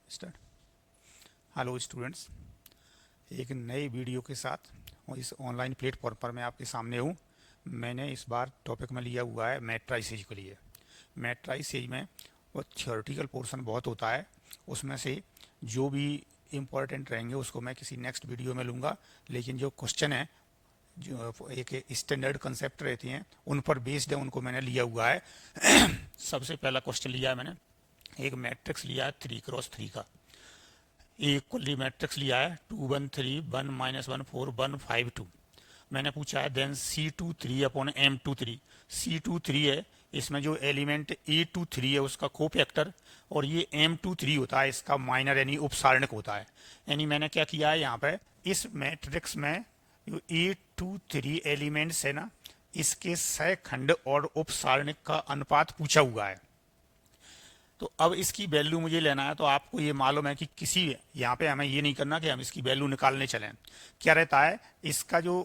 Start. Hello students, एक नए video के साथ और इस ऑनलाइन प्लेटफॉर्म पर मैं आपके सामने हूँ। मैंने इस बार टॉपिक में लिया हुआ है मैट्राइसेज के लिए। मैट्राइसेज में वो थियोरेटिकल पोर्शन बहुत होता है, उसमें से जो भी इम्पोर्टेंट रहेंगे उसको मैं किसी नेक्स्ट वीडियो में लूँगा। लेकिन जो क्वेश्चन है, जो एक स्टैंडर्ड कंसेप्ट रहती हैं उन पर बेस्ड है, उनको मैंने लिया हुआ है। सबसे पहला क्वेश्चन लिया है मैंने, एक मैट्रिक्स लिया है 3x3 का। इक्वली मैट्रिक्स लिया है 2 1 3 1 -1 4 1 5 2। मैंने पूछा है then C23 upon M23। C23 है, इसमें जो एलिमेंट A23 है उसका कोफैक्टर, और ये M23 होता है इसका माइनर यानी उपसारणक होता है। यानी मैंने क्या किया है यहाँ पे, इस मैट्रिक्स में जो A23 एलिमेंट्स है ना, इसके सहखंड और उपसारणक का अनुपात पूछा हुआ है। तो अब इसकी वैल्यू मुझे लेना है, तो आपको ये मालूम है कि किसी यहाँ पे हमें ये नहीं करना कि हम इसकी वैल्यू निकालने चलें। क्या रहता है इसका जो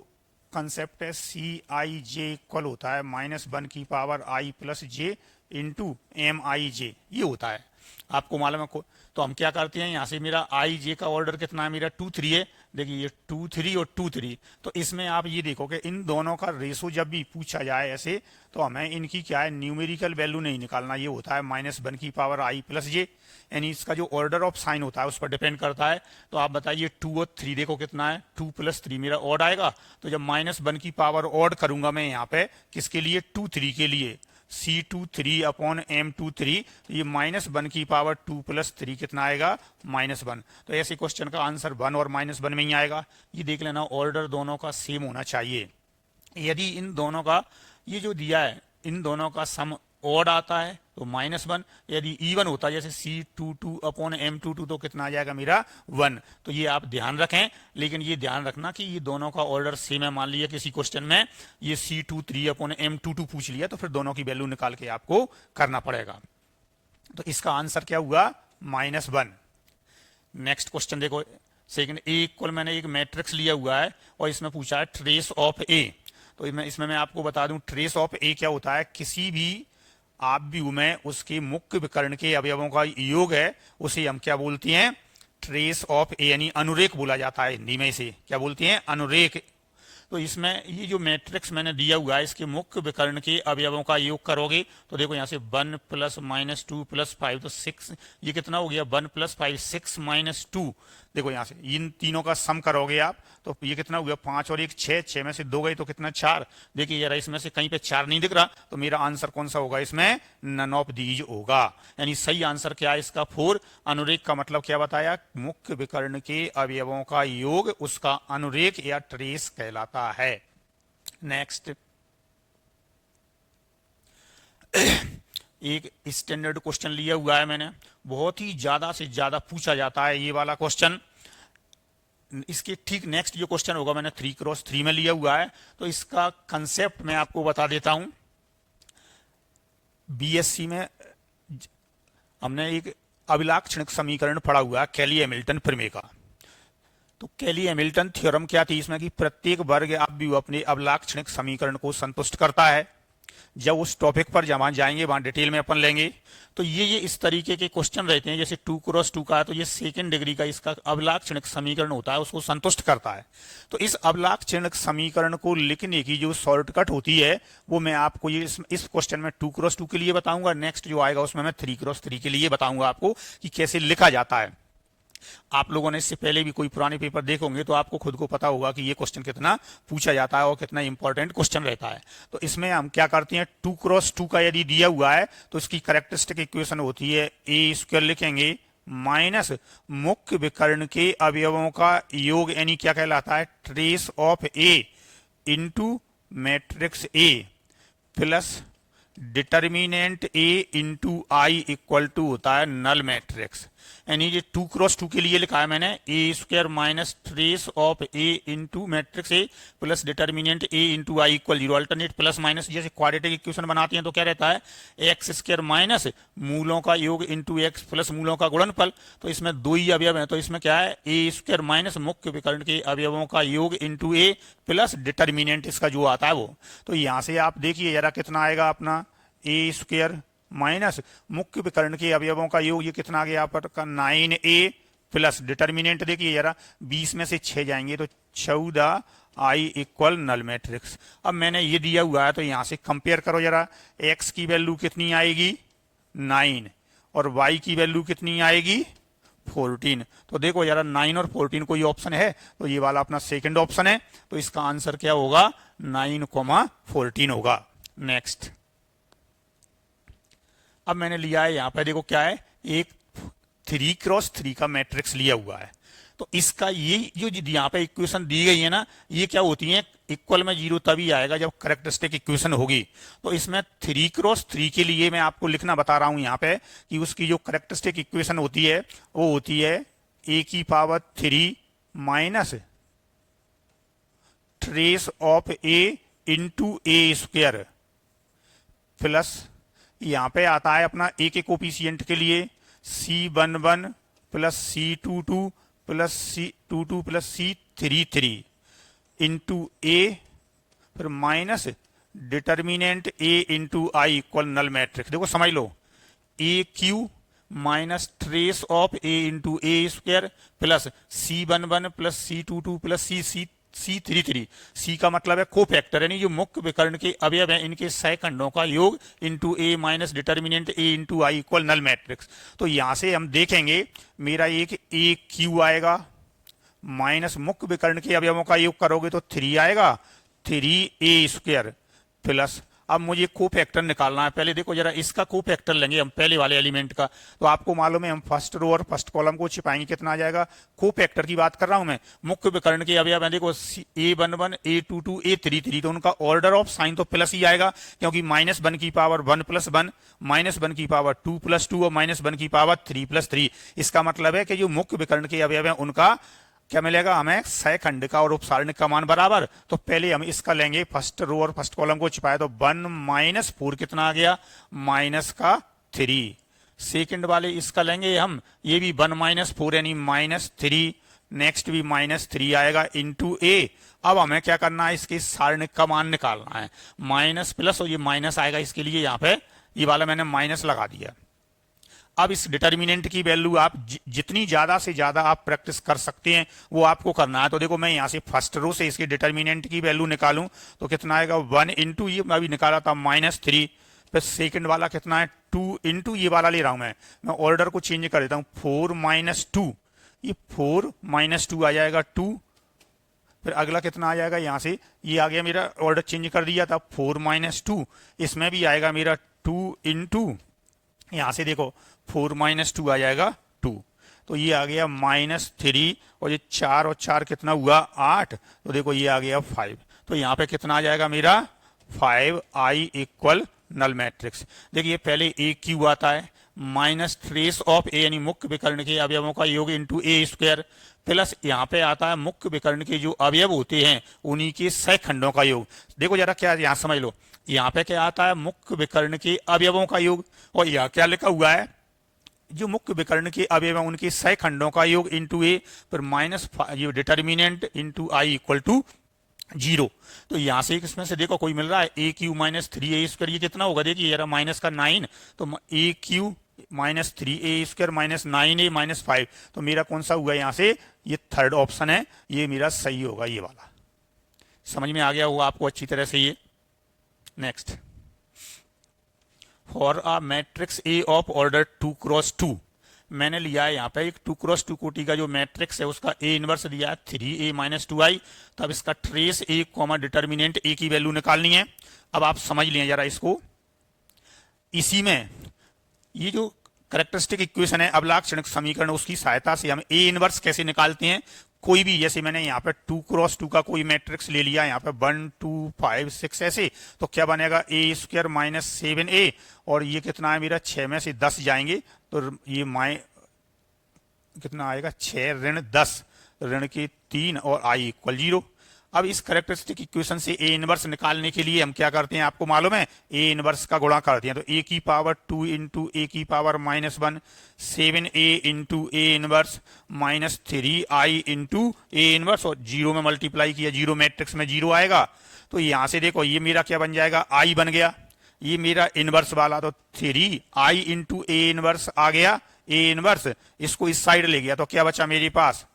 कंसेप्ट है, CIJ इक्वल होता है -1 की power I plus J into MIJ, ये होता है, आपको मालूम है। तो हम क्या करते हैं, यहाँ से मेरा IJ का ऑर्डर कितना है, मेरा 2 3 है। देखिए ये 2 3 और 2 3, तो इसमें आप ये देखो कि इन दोनों का रेशो जब भी पूछा जाए ऐसे, तो हमें इनकी क्या है, न्यूमेरिकल वैल्यू नहीं निकालना। ये होता है -1 की पावर I प्लस जे, यानी इसका जो ऑर्डर ऑफ साइन होता है उस पर डिपेंड करता है। तो आप बताइए 2 और 3 देखो कितना है, 2 + 3 मेरा ऑड आएगा। तो जब -1 की पावर ऑड करूंगा मैं यहाँ पे, किसके लिए, 2 3 के लिए, C23 अपॉन M23, तो ये -1 की पावर 2 + 3 कितना आएगा, -1। तो ऐसे क्वेश्चन का आंसर 1 और -1 में ही आएगा। ये देख लेना, ऑर्डर दोनों का सेम होना चाहिए। यदि इन दोनों का, ये जो दिया है, इन दोनों का सम ऑड आता है तो -1, यदि इवन होता है जैसे C22 अपॉन M22 तो कितना आ जाएगा मेरा 1। तो ये आप ध्यान रखें, लेकिन ये ध्यान रखना कि ये दोनों का ऑर्डर सेम है। मान लिया किसी क्वेश्चन में ये C23 अपॉन M22 पूछ लिया, तो फिर दोनों की वैल्यू निकाल के आपको करना पड़ेगा। तो इसका आंसर क्या हुआ, -1। नेक्स्ट क्वेश्चन देखो, सेकंड, ए इक्वल, मैंने एक मैट्रिक्स लिया हुआ है और इसमें पूछा है ट्रेस ऑफ ए। तो इसमें मैं आपको बता दूं, ट्रेस ऑफ ए क्या होता है, किसी भी आव्यूह में उसके मुख्य विकर्ण के अवयवों का योग है, उसे हम क्या बोलते हैं, ट्रेस ऑफ ए, यानी अनुरेख बोला जाता है हिंदी में। इसे क्या बोलते हैं, अनुरेख। तो इसमें ये जो मैट्रिक्स मैंने दिया हुआ है, इसके मुख्य विकर्ण के अवयवों का योग करोगे तो देखो यहाँ से 1 + -2 + 5, तो 6, ये कितना हो गया, 1 + 5 6 -2। देखो यहाँ से इन तीनों का सम करोगे आप, तो ये कितना हो गया, 5 और 1 6, 6 में से 2 गई तो कितना, 4। देखिए यार इसमें से कहीं पे 4 नहीं दिख रहा, तो मेरा आंसर कौन सा होगा, इसमें नन ऑफ दीज होगा। यानी सही आंसर क्या है इसका, 4। अनुरेख का मतलब क्या बताया, मुख्य विकर्ण के अवयवों का योग उसका अनुरेख या ट्रेस कहलाता है। नेक्स्ट, एक स्टैंडर्ड क्वेश्चन लिया हुआ है मैंने, बहुत ही ज्यादा से ज्यादा पूछा जाता है ये वाला क्वेश्चन। इसके ठीक नेक्स्ट जो क्वेश्चन होगा मैंने 3x3 में लिया हुआ है। तो इसका कंसेप्ट मैं आपको बता देता हूं। बीएससी में हमने एक अभिलाक्षणिक समीकरण पढ़ा हुआ है, कैली हैमिल्टन प्रमेय का। तो कैली हैमिल्टन थ्योरम क्या थी इसमें, कि प्रत्येक वर्ग आव्यूह अपने अभिलाक्षणिक समीकरण को संतुष्ट करता है। जब उस टॉपिक पर जब जाएंगे वहां डिटेल में अपन लेंगे। तो ये इस तरीके के क्वेश्चन रहते हैं, जैसे 2x2 का है, तो ये सेकंड डिग्री का इसका अभिलाक्षणिक समीकरण होता है, उसको संतुष्ट करता है। तो इस अभिलाक्षणिक समीकरण को लिखने की जो शॉर्टकट होती है, वो मैं आपको ये इस क्वेश्चन में 2x2 के लिए बताऊंगा। नेक्स्ट जो आएगा उसमें मैं 3x3 के लिए बताऊंगा आपको कि कैसे लिखा जाता है। आप लोगों ने इससे पहले भी कोई पुराने पेपर देखे होंगे, तो आपको खुद को पता होगा कि ये क्वेश्चन कितना पूछा जाता है और कितना इंपॉर्टेंट क्वेश्चन रहता है। तो इसमें हम क्या करते हैं, 2x2 का यदि दिया हुआ है तो इसकी कैरेक्टरिस्टिक इक्वेशन होती है, A² लिखेंगे माइनस मुख्य विकर्ण के अवयवों का योग, यानी क्या कहलाता है, trace of A into matrix A plus determinant A into I equal to होता है नल मैट्रिक्स। यानी ये 2x2 के लिए लिखा है मैंने, A² minus trace of A into matrix A plus determinant A into I equal 0। Alternate plus minus, जैसे क्वाड्रेटिक इक्वेशन बनाते हैं तो क्या रहता है, x² माइनस मूलों का योग इंटू x प्लस मूलों का गुणनफल। तो इसमें 2 ही अवयव है, तो इसमें क्या है, A² माइनस मुख्य विकर्ण के अवयवों का योग इंटू ए प्लस डिटर्मिनेंट इसका जो आता है वो। तो यहां से आप देखिए जरा कितना आएगा अपना, A² माइनस मुख्य विकर्ण के अवयवों का योग, ये कितना आ गया यहाँ पर का 9a प्लस डिटर्मिनेंट देखिए जरा 20 में से 6 जाएंगे तो 14i इक्वल नल मैट्रिक्स। अब मैंने ये दिया हुआ है तो यहाँ से कंपेयर करो जरा, x की वैल्यू कितनी आएगी 9 और y की वैल्यू कितनी आएगी 14। तो देखो जरा 9 और 14 कोई ऑप्शन है तो ये वाला अपना सेकंड ऑप्शन है, तो इसका आंसर क्या होगा 9,14 होगा। नेक्स्ट, अब मैंने लिया है यहाँ पे देखो क्या है, एक 3x3 का मैट्रिक्स लिया हुआ है। तो इसका ये जो यहाँ पे इक्वेशन दी गई है ना, ये क्या होती है, इक्वल में जीरो तभी आएगा जब करेक्टरिस्टिक इक्वेशन होगी। तो इसमें 3x3 के लिए मैं आपको लिखना बता रहा हूं यहाँ पे कि उसकी जो करेक्टरिस्टिक इक्वेशन होती है वो होती है a³ minus trace of a into A square plus यहाँ पे आता है अपना a के कोफिशिएंट के लिए C11 plus C22 plus C22 plus C33 into A, फिर minus determinant a into I equal null matrix. देखो समझ लो, AQ minus trace of a into A square plus C11 plus C22 plus C33। C का मतलब है cofactor, यानी जो मुख्य विकर्ण के अवयव हैं इनके सहखंडों का योग into a minus determinant a into I equal null matrix. तो यहां से हम देखेंगे मेरा एक AQ आएगा माइनस मुख्य विकर्ण के अवयवों का योग करोगे तो 3 आएगा 3a स्क्वायर प्लस, अब मुझे कोफैक्टर निकालना है। पहले देखो जरा इसका कोफैक्टर लेंगे हम पहले वाले एलिमेंट का, तो आपको मालूम है हम फर्स्ट रो और फर्स्ट कॉलम को छिपाएंगे, कितना आ जाएगा, कोफैक्टर की बात कर रहा हूं मैं, मुख्य विकर्ण के अवयव देखो A11 A22 A33, तो उनका ऑर्डर ऑफ साइन तो प्लस ही आएगा क्योंकि -1 की पावर 1 + 1 -1 की पावर 2 + 2 और -1 की पावर 3 + 3। इसका मतलब है कि जो मुख्य विकर्ण के अवयव है उनका क्या मिलेगा हमें, सहखंड का और उपसारणिक का मान बराबर। तो पहले हम इसका लेंगे, फर्स्ट रो और फर्स्ट कॉलम को छिपाया तो 1 - 4 कितना आ गया -3। सेकंड वाले इसका लेंगे हम, ये भी 1 - 4 यानी -3, नेक्स्ट भी -3 आएगा इंटू ए। अब हमें क्या करना है, इसके सारणिक का मान निकालना है, माइनस प्लस और ये माइनस आएगा, इसके लिए यहाँ पे ये वाला मैंने माइनस लगा दिया। अब इस डिटर्मिनेंट की वैल्यू आप जितनी ज्यादा से ज्यादा आप प्रैक्टिस कर सकते हैं वो आपको करना है। तो देखो मैं यहाँ से फर्स्ट रो से इसके डिटर्मिनेंट की वैल्यू निकालूं तो कितना आएगा 1 इंटू ये अभी निकाला था -3, फिर सेकंड वाला कितना है 2 इंटू ये वाला ले रहा हूं मैं ऑर्डर को चेंज कर देता हूं 4 - 2, ये 4 - 2 आ जाएगा 2, फिर अगला कितना आ जाएगा, यहाँ से ये आ गया मेरा, ऑर्डर चेंज कर दिया था 4 - 2, इसमें भी आएगा मेरा 2 इंटू यहाँ से देखो 4 - 2 आ जाएगा 2, तो ये आ गया -3 और ये 4 और 4 कितना हुआ 8, तो देखो ये आ गया 5। तो यहाँ पे कितना आ जाएगा मेरा 5i इक्वल नल मैट्रिक्स। देखिए पहले AQ आता है माइनस ट्रेस ऑफ a यानी मुख्य विकर्ण के अवयवों का योग इंटू ए स्क्वायर प्लस यहाँ पे आता है मुख्य विकर्ण के जो अवयव होते हैं उन्हीं के सहखंडों का योग। देखो जरा क्या यहाँ समझ लो, यहाँ पे क्या आता है मुख्य विकर्ण के अवयवों का योग, और यहाँ क्या लिखा हुआ है जो मुख्य विकर्ण के अवयव हैं उनके सहखंडों का योग इंटू ए, फिर माइनस ये determinant into I equal to 0। तो यहाँ से इसमें से देखो कोई मिल रहा है AQ माइनस 3a स्क्वायर, ये कितना होगा देखिए जरा माइनस का 9, तो AQ minus 3a square minus 9a minus 5, तो मेरा कौन सा हुआ यहाँ से, ये थर्ड ऑप्शन है, ये मेरा सही होगा ये वाला। समझ में आ गया होगा आपको अच्छी तरह से ये। Next, for a matrix A of order 2x2, मैंने लिया है यहाँ पे एक 2x2 कोटि का जो मैट्रिक्स है उसका A इनवर्स दिया है 3a - 2i। तब इसका trace A comma determinant A की वैल्यू निकालनी है। अब आप समझ लें जरा इसको, इसी में ये जो करेक्टरिस्टिक इक्वेशन है अवलाक्षणिक समीकरण, उसकी सहायता से हम A इनवर्स कैसे निकालते हैं। कोई भी, जैसे मैंने यहाँ पे 2x2 का कोई मैट्रिक्स ले लिया, यहाँ पे 1 2 5 6 ऐसे, तो क्या बनेगा A स्क्वायर माइनस 7a, और ये कितना है मेरा 6 में से 10 जाएंगे तो ये कितना आएगा 6 ऋण 10 ऋण के 3 और i इक्वल 0। अब इस करेक्टरिस्टिक इक्वेशन से A इनवर्स निकालने के लिए हम क्या करते हैं आपको मालूम है, A इनवर्स का गुणा करते हैं। तो A की पावर 2 इंटू A की power -1 7a into A inverse minus 3i into A inverse, और 0 में मल्टीप्लाई किया, 0 मैट्रिक्स में 0 आएगा। तो यहां से देखो ये मेरा क्या बन जाएगा, i बन गया, ये मेरा इनवर्स वाला तो 3i इंटू ए इनवर्स आ गया, ए इनवर्स इसको इस साइड ले गया तो क्या बचा मेरे पास,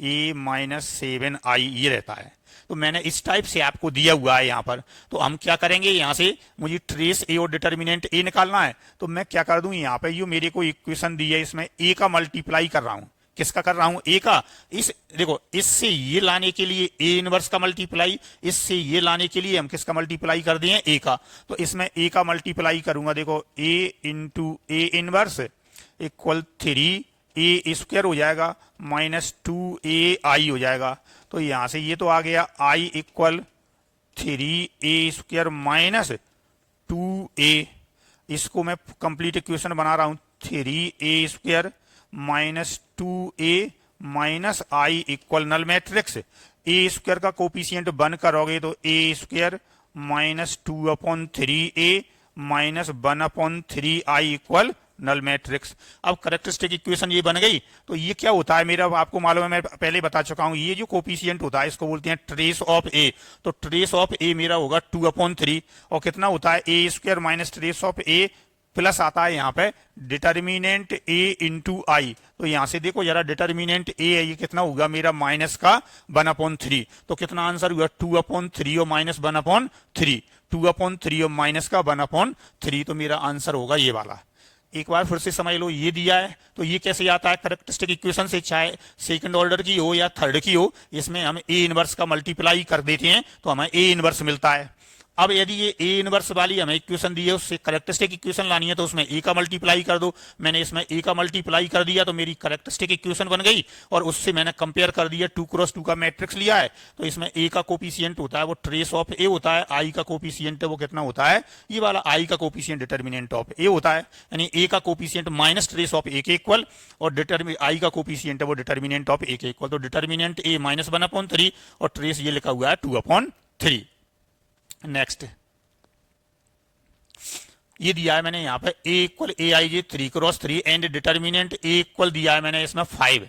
ए माइनस 7i ये रहता है। तो मैंने इस टाइप से आपको दिया हुआ है यहाँ पर। तो हम क्या करेंगे, यहाँ से मुझे ट्रेस ए और डिटर्मिनेंट ए निकालना है, तो मैं क्या कर दूं, यहाँ पे जो मेरे को इक्वेशन दी है इसमें ए का मल्टीप्लाई कर रहा हूँ। किसका कर रहा हूं, ए का। इस देखो, इससे ये लाने के लिए ए इनवर्स का मल्टीप्लाई, इससे ये लाने के लिए हम किसका मल्टीप्लाई कर दिए, ए का। तो इसमें ए का मल्टीप्लाई करूंगा, देखो A into A inverse equal 3a square हो जाएगा माइनस 2ai हो जाएगा। तो यहां से ये तो आ गया i equal 3a square minus 2a। इसको मैं कंप्लीट इक्वेशन बना रहा हूं, 3a square minus 2a minus I equal null matrix A square का कोफिशिएंट 1 करोगे तो A square minus 2/3a minus 1/3i equal null matrix. अब करेक्टरिस्टिक इक्वेशन ये बन गई। तो ये क्या होता है मेरा, आपको मालूम है, मैं पहले बता चुका हूं, ये जो कोफिशिएंट होता है इसको बोलते हैं ट्रेस ऑफ ए। तो ट्रेस ऑफ ए मेरा होगा 2/3 और कितना होता है, A square minus trace of A plus आता है यहाँ पे डिटर्मिनेंट ए इंटू आई। तो यहां से देखो जरा, डिटर्मिनेंट ए है, ये कितना होगा मेरा माइनस का 1/3। तो कितना आंसर हुआ, 2/3 और माइनस 1/3, 2/3 और माइनस का 1/3। तो मेरा आंसर होगा ये वाला। एक बार फिर से समझ लो, ये दिया है तो ये कैसे आता है करेक्टरिस्टिक इक्वेशन से, चाहे सेकंड ऑर्डर की हो या थर्ड की हो, इसमें हम ए इनवर्स का मल्टीप्लाई कर देते हैं तो हमें ए इनवर्स मिलता है। अब यदि ये ए इनवर्स वाली हमें इक्वेशन दी है, उससे करेक्टरिस्टिक इक्वेशन लानी है तो उसमें ए का मल्टीप्लाई कर दो। मैंने इसमें ए का मल्टीप्लाई कर दिया तो मेरी करेक्टरिस्टिक इक्वेशन बन गई, और उससे मैंने कंपेयर कर दिया, 2x2 का मैट्रिक्स लिया है। तो इसमें ए का कोफिशिएंट होता है वो ट्रेस ऑफ ए होता है, आई का कोफिशिएंट है वो कितना होता है, ये वाला आई का कोफिशिएंट डिटर्मिनेंट ऑफ ए होता है, यानी ए का कोफिशिएंट माइनस ट्रेस ऑफ ए के इक्वल, और आई का कोफिशिएंट है वो डिटर्मिनेंट ऑफ ए के इक्वल। तो डिटर्मिनेंट ए माइनस 1/3 और ट्रेस ये लिखा हुआ है 2/3। नेक्स्ट ये दिया है मैंने यहाँ पे a equal A I J 3x3 and determinant a equal दिया है मैंने इसमें 5,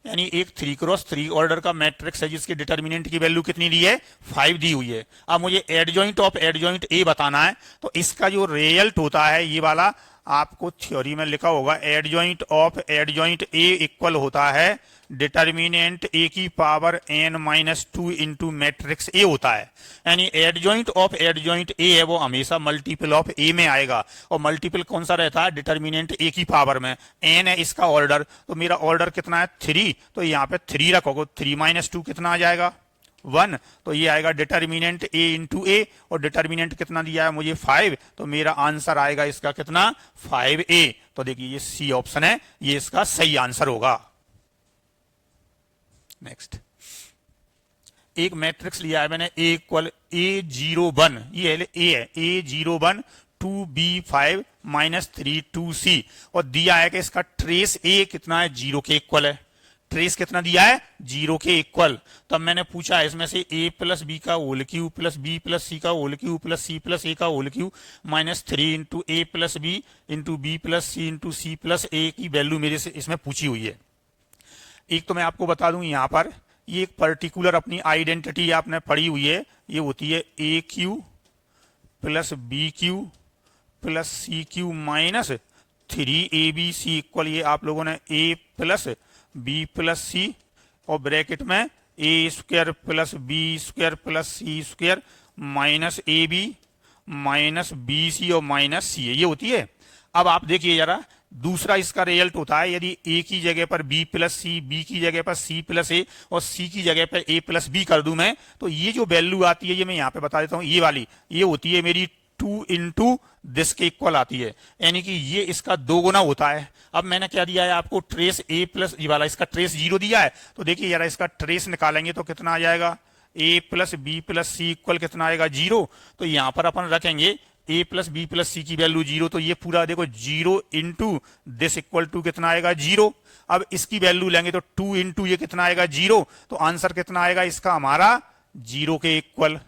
यानी एक 3x3 ऑर्डर का मैट्रिक्स है जिसके डिटर्मिनेंट की वैल्यू कितनी दी है, 5 दी हुई है। अब मुझे एडजॉइंट ऑफ एडजॉइंट a बताना है, तो इसका जो रिजल्ट होता है ये वाला आपको थ्योरी में लिखा होगा, adjoint of adjoint a equal होता है डिटर्मिनेंट a की power n-2 into matrix a होता है। यानी एडजॉइंट ऑफ एडजॉइंट a है वो हमेशा मल्टीपल ऑफ a में आएगा, और मल्टीपल कौन सा रहता है, डिटर्मिनेंट a की पावर में। n है इसका ऑर्डर, तो मेरा ऑर्डर कितना है 3, तो यहाँ पे 3 रखोगे, 3-2 कितना आ जाएगा 1, तो ये आएगा डिटर्मिनेंट a इंटू ए, और डिटर्मिनेंट कितना दिया है मुझे 5, तो मेरा आंसर आएगा इसका कितना 5a। तो देखिए ये सी ऑप्शन है, ये इसका सही आंसर होगा। नेक्स्ट एक मैट्रिक्स लिया है मैंने a इक्वल A01, ये ए है A01 2b5 -3 2c, और दिया है कि इसका ट्रेस a कितना है, 0 के इक्वल है। ट्रेस कितना दिया है, 0 के इक्वल। तब मैंने पूछा इसमें से a प्लस बी का whole cube plus B plus C का whole cube plus C plus A का whole cube -3 into A plus B into B plus C into C plus A की वैल्यू मेरे से इसमें पूछी हुई है। एक तो मैं आपको बता दूं, यहाँ पर ये एक पर्टिकुलर अपनी आइडेंटिटी आपने पढ़ी हुई है, ये होती है A cube plus B cube plus C cube minus 3abc equal, ये आप लोगों ने a plus B plus C और ब्रैकेट में A square plus B square plus C square minus A B minus B C और minus सी, ये होती है। अब आप देखिए जरा, दूसरा इसका रिजल्ट होता है, यदि a की जगह पर b प्लस सी, b की जगह पर c प्लस ए और c की जगह पर a प्लस बी कर दूं मैं, तो ये जो वैल्यू आती है, ये मैं यहाँ पे बता देता हूँ, ये वाली ये होती है मेरी 2 इंटू दिस के इक्वल आती है, यानी कि ये इसका 2 गुना होता है। अब मैंने क्या दिया है आपको, ट्रेस a प्लस, ये वाला इसका ट्रेस 0 दिया है, तो देखिए यार इसका ट्रेस निकालेंगे तो कितना आ जाएगा, a plus B plus C equal कितना आएगा 0। तो यहाँ पर अपन रखेंगे a plus B plus C की वैल्यू 0, तो ये पूरा देखो 0 इंटू दिस इक्वल टू कितना आएगा 0। अब इसकी वैल्यू लेंगे तो 2 इंटू ये कितना आएगा 0, तो आंसर कितना आएगा इसका हमारा 0 के इक्वल,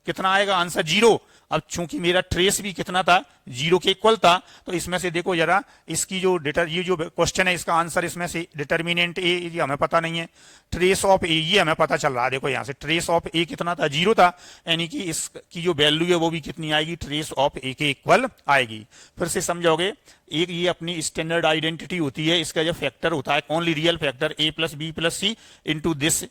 कितना आएगा आंसर 0। अब चूंकि मेरा ट्रेस भी कितना था, 0 के इक्वल था, तो इसमें से देखो जरा, इसकी जो ये जो क्वेश्चन है इसका आंसर इसमें से डिटर्मिनेंट ए ये हमें पता नहीं है, ट्रेस ऑफ ए ये हमें पता चल रहा है। देखो यहाँ से ट्रेस ऑफ ए कितना था, 0 था, यानी कि इसकी जो वैल्यू है वो भी कितनी आएगी, ट्रेस ऑफ ए के इक्वल आएगी। फिर से समझोगे, एक ये अपनी स्टैंडर्ड आइडेंटिटी होती है, इसका जो फैक्टर होता है only real factor A plus B plus C into this.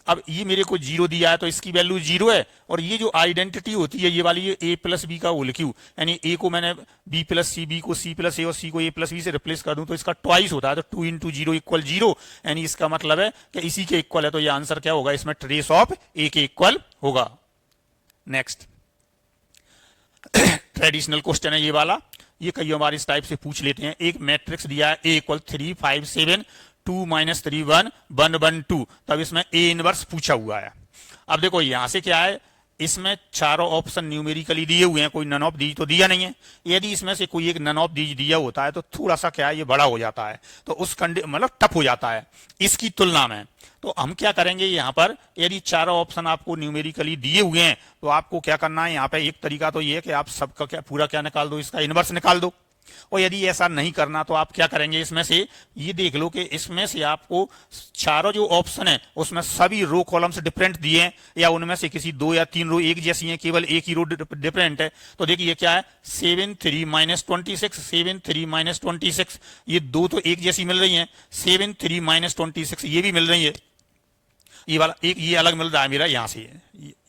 अब ये मेरे को 0 दिया है तो इसकी वैल्यू 0 है, और ये जो आइडेंटिटी होती है ये वाली ए प्लस बी का होल क्यू, यानी ए को मैंने बी प्लस सी, बी को सी प्लस ए और सी को ए प्लस बी से रिप्लेस कर दूं तो इसका ट्वाइस होता है, तो 2 इंटू 0 इक्वल 0, यानी इसका मतलब है कि इसी के इक्वल है, तो ये आंसर क्या होगा, इसमें ट्रेस ऑफ ए के इक्वल होगा। नेक्स्ट ट्रेडिशनल क्वेश्चन है ये वाला, ये कई बार इस टाइप से पूछ लेते हैं। एक मैट्रिक्स दिया है ए इक्वल 3 5 7 2 -3 1 1 1 2, तब इसमें ए इनवर्स पूछा हुआ है। अब देखो यहां से क्या है, इसमें चारों ऑप्शन न्यूमेरिकली दिए हुए हैं, कोई नन ऑफ दीज तो दिया नहीं है। यदि इसमें से कोई एक नन ऑफ दीज दिया होता है तो थोड़ा सा क्या है, ये बड़ा हो जाता है, तो उस मतलब टफ हो जाता है इसकी तुलना में। तो हम क्या करेंगे यहाँ पर, यदि चारों ऑप्शन आपको न्यूमेरिकली दिए हुए हैं तो आपको क्या करना है, यहाँ पे एक तरीका तो ये है कि आप सबका क्या पूरा क्या निकाल दो, इसका इनवर्स निकाल दो। और यदि ऐसा नहीं करना तो आप क्या करेंगे, इसमें से ये देख लो कि इसमें से आपको चारों जो ऑप्शन है उसमें सभी रो कॉलम्स डिफरेंट दिए हैं, या उनमें से किसी 2 या 3 रो एक जैसी हैं, केवल एक ही रो डिफरेंट है। तो देखिए क्या है, 7 3 -26 7 3 -26, ये दो तो एक जैसी मिल रही हैं, 7 3 -26 ये भी मिल रही है, ये वाला एक ये अलग मिल रहा है मेरा यहाँ से,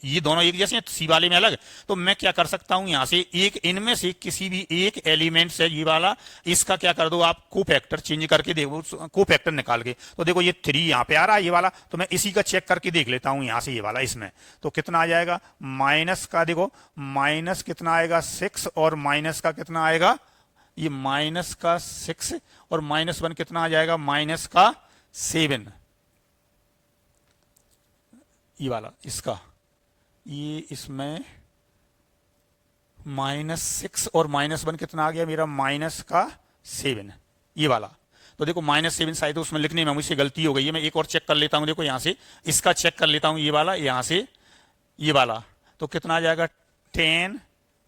ये दोनों एक जैसे हैं, सी वाले में अलग। तो मैं क्या कर सकता हूं, यहाँ से एक इनमें से किसी भी एक एलिमेंट से ये वाला, इसका क्या कर दो आप, को फैक्टर चेंज करके देखो, को फैक्टर निकाल के। तो देखो ये 3 यहाँ पे आ रहा है ये वाला, तो मैं इसी का चेक करके देख लेता हूं यहाँ से ये वाला, इसमें तो कितना आ जाएगा, माइनस का देखो माइनस कितना आएगा 6, और माइनस का कितना आएगा, ये माइनस का 6 और -1 कितना आ जाएगा, माइनस का 7, ये वाला इसका, ये इसमें -6 और -1 कितना आ गया मेरा, माइनस का 7, ये वाला। तो देखो -7 शायद उसमें लिखने में मुझसे गलती हो गई है, मैं एक और चेक कर लेता हूं, देखो यहां से इसका चेक कर लेता हूं, ये वाला यहां से ये वाला, तो कितना आ जाएगा 10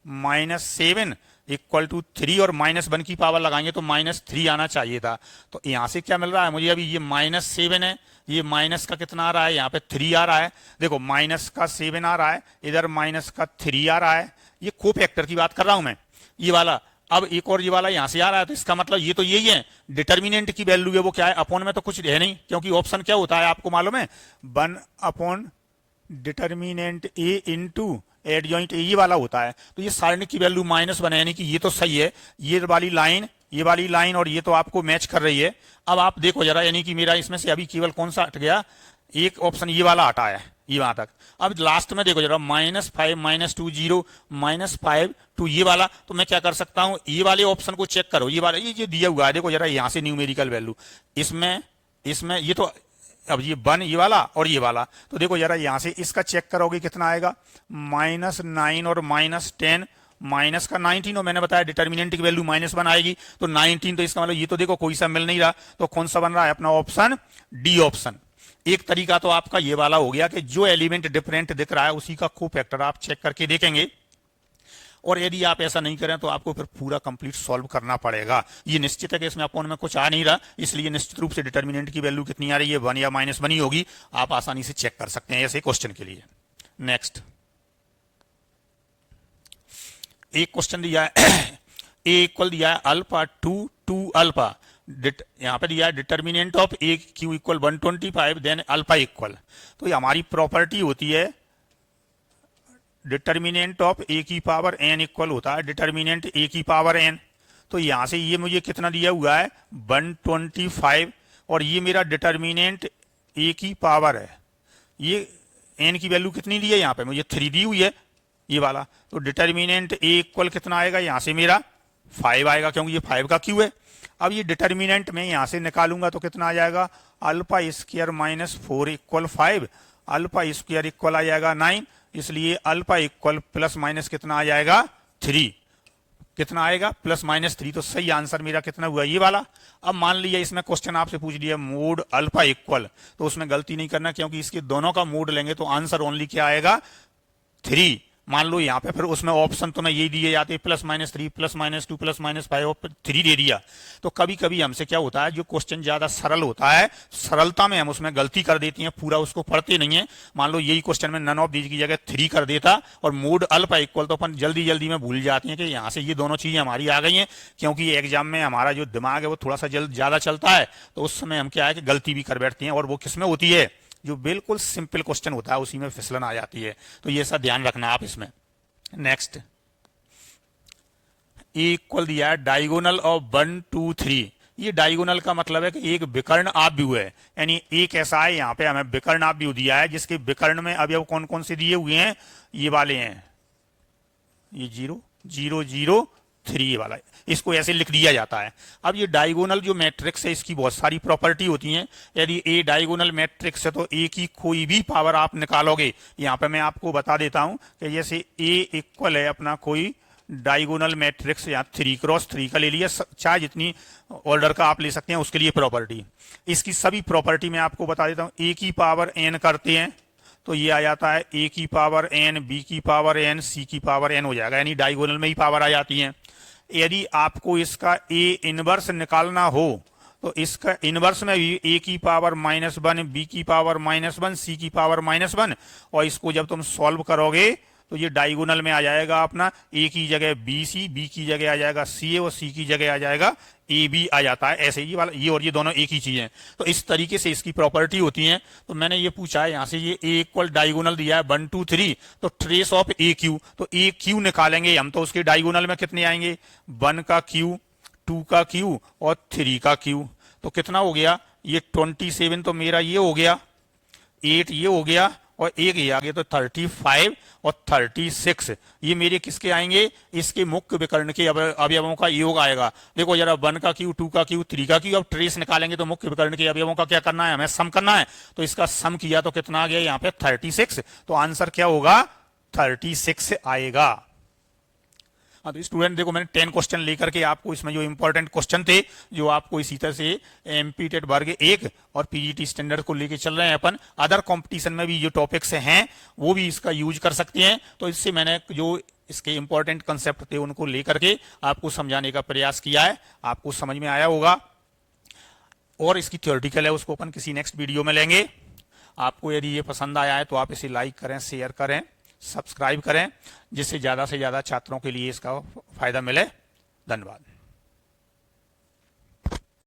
-7 इक्वल टू 3, और -1 की पावर लगाएंगे तो -3 आना चाहिए था। तो यहां से क्या मिल रहा है मुझे, अभी ये -7 है, ये माइनस का कितना आ रहा है, यहाँ पे 3 आ रहा है, देखो माइनस का 7 आ रहा है, इधर माइनस का 3 आ रहा है, ये को फैक्टर की बात कर रहा हूं मैं, ये वाला। अब एक और ये वाला यहां से आ रहा है, तो इसका मतलब ये तो यही है, डिटर्मिनेंट की वैल्यू है वो क्या है, अपॉन में तो कुछ है नहीं, क्योंकि ऑप्शन क्या होता है आपको मालूम है, 1 upon determinant A into adjoint A, ये वाला होता है। तो ये सारणी की वैल्यू -1 है, यानी कि ये तो सही है, ये वाली लाइन और ये तो आपको मैच कर रही है। अब आप देखो जरा, यानी कि मेरा इसमें से अभी केवल कौन सा हट गया, एक ऑप्शन ये वाला हटा है, ये वहां तक। अब लास्ट में देखो जरा, -5 -2 0 -5 2 ये वाला, तो मैं क्या कर सकता हूं, ये वाले ऑप्शन को चेक करो, ये वाला ये दिया हुआ है, देखो जरा यहां से न्यूमेरिकल वैल्यू, इसमें ये तो अब ये 1 ये वाला और ये वाला, तो देखो जरा यहां से इसका चेक करोगे कितना आएगा, -9 और -10, माइनस का 19, और मैंने बताया डिटर्मिनेंट की वैल्यू -1 आएगी, तो 19, तो इसका मतलब ये तो देखो कोई सा मिल नहीं रहा, तो कौन सा बन रहा है अपना ऑप्शन डी ऑप्शन। एक तरीका तो आपका ये वाला हो गया कि जो एलिमेंट डिफरेंट दिख रहा है उसी का को फैक्टर आप चेक करके देखेंगे, और यदि आप ऐसा नहीं करें तो आपको फिर पूरा कंप्लीट सॉल्व करना पड़ेगा। ये निश्चित है कि इसमें अपॉन में कुछ आ नहीं रहा, इसलिए निश्चित रूप से डिटर्मिनेंट की वैल्यू कितनी आ रही है, 1 या -1 ही होगी, आप आसानी से चेक कर सकते हैं ऐसे क्वेश्चन के लिए। नेक्स्ट एक क्वेश्चन दिया है ए इक्वल दिया है अल्फा 2 अल्फा, यहां पे दिया है determinant of A Q equal 125 then alpha equal. तो ये हमारी प्रॉपर्टी होती है, डिटर्मिनेंट ऑफ ए की पावर एन इक्वल होता है डिटर्मिनेंट ए की पावर एन। तो यहां से ये मुझे कितना दिया हुआ है 125, और ये मेरा डिटर्मिनेंट ए की पावर है, ये एन की वैल्यू कितनी दी है, यहाँ पे मुझे 3 दी हुई है ये वाला। तो डिटर्मिनेंट ए इक्वल कितना आएगा, यहां से मेरा 5 आएगा, क्योंकि ये 5 का क्यू है। अब ये डिटर्मिनेंट में यहां से निकालूंगा तो कितना आ जाएगा, alpha square -4 equal 5, alpha square equal आ जाएगा 9, इसलिए अल्फा इक्वल प्लस माइनस कितना आ जाएगा 3, कितना आएगा +-3। तो सही आंसर मेरा कितना हुआ, ये वाला। अब मान लिया इसमें क्वेश्चन आपसे पूछ लिया मोड अल्फा इक्वल, तो उसमें गलती नहीं करना, क्योंकि इसके दोनों का मोड लेंगे तो आंसर ओनली क्या आएगा 3, मान लो यहाँ पे फिर उसमें ऑप्शन तो मैं यही दिए जाते हैं +-3 +-2 +-5 और 3 दे दिया। तो कभी कभी हमसे क्या होता है, जो क्वेश्चन ज्यादा सरल होता है, सरलता में हम उसमें गलती कर देती हैं, पूरा उसको पढ़ते नहीं है। मान लो यही क्वेश्चन में नन ऑफ दीज की जगह 3 कर देता और मोड अल्फा इक्वल, तो अपन जल्दी जल्दी में भूल जाती हैं कि यहाँ से ये दोनों चीजें हमारी आ गई हैं, क्योंकि एग्जाम में हमारा जो दिमाग है वो थोड़ा सा ज्यादा चलता है, तो उस समय हम क्या है कि गलती भी कर बैठती हैं। और वो किसमें होती है, जो बिल्कुल सिंपल क्वेश्चन होता है उसी में फिसलन आ जाती है। तो ये सब ध्यान रखना आप इसमें। नेक्स्ट, इक्वल दिया है डायगोनल ऑफ 1 2 3। ये डायगोनल का मतलब है कि एक विकर्ण आप व्यू है, यानी एक ऐसा है, यहाँ पे हमें विकर्ण आप व्यू दिया है जिसके विकर्ण में अवयव कौन कौन से दिए हुए हैं, ये वाले हैं, ये 0 0 0 3 वाला, इसको ऐसे लिख दिया जाता है। अब ये डायगोनल जो मैट्रिक्स है इसकी बहुत सारी प्रॉपर्टी होती हैं। यदि ए डायगोनल मैट्रिक्स है तो ए की कोई भी पावर आप निकालोगे, यहाँ पे मैं आपको बता देता हूं कि जैसे ए इक्वल है अपना कोई डायगोनल मैट्रिक्स, यहाँ 3x3 का ले लिया, चाहे जितनी ऑर्डर का आप ले सकते हैं उसके लिए प्रॉपर्टी। इसकी सभी प्रॉपर्टी मैं आपको बता देता हूँ। ए की पावर n करते हैं तो ये आ जाता है a की पावर n, b की पावर n, c की पावर n हो जाएगा, यानी डायगोनल में ही पावर आ जाती है। यदि आपको इसका a इनवर्स निकालना हो तो इसका इनवर्स में भी a की पावर -1, b की पावर -1, c की पावर -1, और इसको जब तुम सॉल्व करोगे तो ये डायगोनल में आ जाएगा अपना a की जगह bc, b की जगह आ जाएगा ca और c की जगह आ जाएगा ab आ जाता है। ऐसे ही वाला ये और ये दोनों एक ही चीज है। तो इस तरीके से इसकी प्रॉपर्टी होती है। तो मैंने ये पूछा है यहाँ से, ये a इक्वल डायगोनल दिया है 1 2 3, तो ट्रेस ऑफ ए क्यू, तो ए क्यू निकालेंगे हम, तो उसके डायगोनल में कितने आएंगे, 1 का क्यू, 2 का क्यू और 3 का क्यू। तो कितना हो गया, ये 27 तो मेरा ये हो गया, 8 ये हो गया और एक ये आ गया, तो 35 और 36 ये मेरे किसके आएंगे, इसके मुख्य विकर्ण के अवयवों का योग आएगा। देखो जरा 1 का क्यू, 2 का क्यू, 3 का क्यू, अब ट्रेस निकालेंगे तो मुख्य विकर्ण के अवयवों का क्या करना है, हमें सम करना है। तो इसका सम किया तो कितना आ गया यहाँ पे 36, तो आंसर क्या होगा 36 आएगा। हाँ तो स्टूडेंट देखो मैंने 10 क्वेश्चन लेकर के आपको इसमें जो इंपॉर्टेंट क्वेश्चन थे, जो आपको इसी तरह से एमपी टेट वर्ग 1 और पीजीटी स्टैंडर्ड को लेके चल रहे हैं अपन, अदर कंपटीशन में भी जो टॉपिक्स हैं वो भी इसका यूज कर सकते हैं। तो इससे मैंने जो इसके इंपॉर्टेंट कंसेप्ट थे उनको लेकर के आपको समझाने का प्रयास किया है, आपको समझ में आया होगा। और इसकी थ्योरेटिकल है उसको अपन किसी नेक्स्ट वीडियो में लेंगे। आपको यदि ये पसंद आया है तो आप इसे लाइक करें, शेयर करें, सब्सक्राइब करें, जिससे ज़्यादा से ज़्यादा छात्रों के लिए इसका फायदा मिले। धन्यवाद।